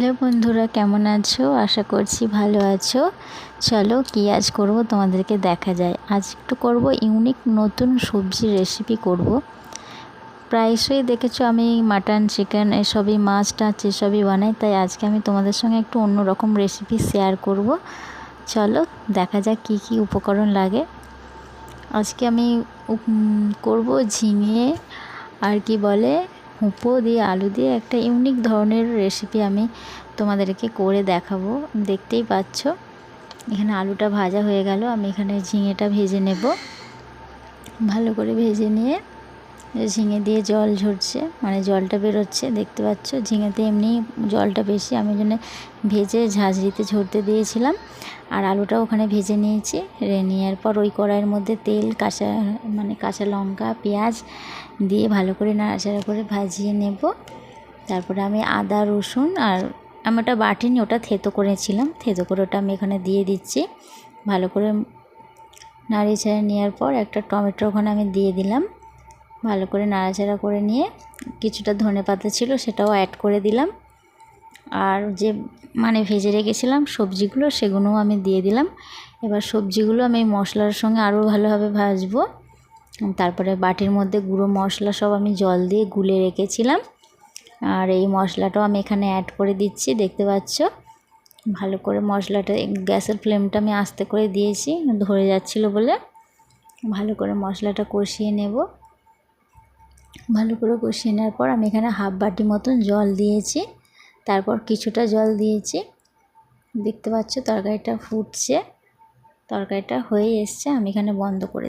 Hello বন্ধুরা, কেমন আছো? আশা করছি ভালো আছো। চলো কি আজ করব তোমাদেরকে দেখা যায়। আজ একটু করব ইউনিক নতুন সবজির রেসিপি করব। প্রায়শই দেখেছো আমি মাটন চিকেন এসবই মাছ টাছ এসবই বানাই, তাই আজকে আমি তোমাদের সঙ্গে একটু অন্যরকম রেসিপি শেয়ার করব। চলো দেখা যাক কি কি উপকরণ লাগে। আজকে আমি করব ঝিঙে আর কি বলে হুঁপো দিয়ে আলু দিয়ে একটা ইউনিক ধরনের রেসিপি আমি তোমাদেরকে করে দেখাবো। দেখতেই পাচ্ছ এখানে আলুটা ভাজা হয়ে গেল, আমি এখানে ঝিঙেটা ভেজে নেব। ভালো করে ভেজে নিয়ে ঝিঙে দিয়ে জল ঝরছে, মানে জলটা বেরোচ্ছে, দেখতে পাচ্ছ। ঝিঙেতে এমনি জলটা বেশি, আমি জন্য ভেজে ঝাঁঝরিতে ঝরতে দিয়েছিলাম। আর আলুটাও ওখানে ভেজে নিয়েছি। নেওয়ার পর ওই কড়াইয়ের মধ্যে তেল, কাঁচা লঙ্কা, পেঁয়াজ দিয়ে ভালো করে নাড়াচাড়া করে ভাজিয়ে নেব। তারপরে আমি আদা রসুন আর আমি ওটা বাটিনি, ওটা থেতো করেছিলাম, থেতো করে ওটা আমি এখানে দিয়ে দিচ্ছি। ভালো করে নাড়িয়ে চাড়িয়ে নেওয়ার পর একটা টমেটো ওখানে আমি দিয়ে দিলাম। ভালো করে নাড়াচাড়া করে নিয়ে কিছুটা ধনেপাতা ছিল সেটাও অ্যাড করে দিলাম। আর যে ভেজে রেখেছিলাম সবজিগুলো সেগুলোও আমি দিয়ে দিলাম। এবার সবজিগুলো আমি মশলার সঙ্গে আরও ভালোভাবে ভাজবো। তারপরে বাটির মধ্যে গুঁড়ো মশলা সব আমি জল দিয়ে গুলে রেখেছিলাম, আর এই মশলাটাও আমি এখানে অ্যাড করে দিচ্ছি, দেখতে পাচ্ছ। ভালো করে মশলাটা, গ্যাসের ফ্লেমটা আমি আস্তে করে দিয়েছি, ধরে যাচ্ছিল বলে। ভালো করে মশলাটা কষিয়ে নেব। ভালো করে কষিয়ে নেওয়ার পর আমি এখানে হাফ বাটি মতন জল দিয়েছি, তারপর কিছুটা জল দিয়েছি। দেখতে পাচ্ছ তরকারিটা ফুটছে, তরকারিটা হয়ে এসছে, আমি এখানে বন্ধ করে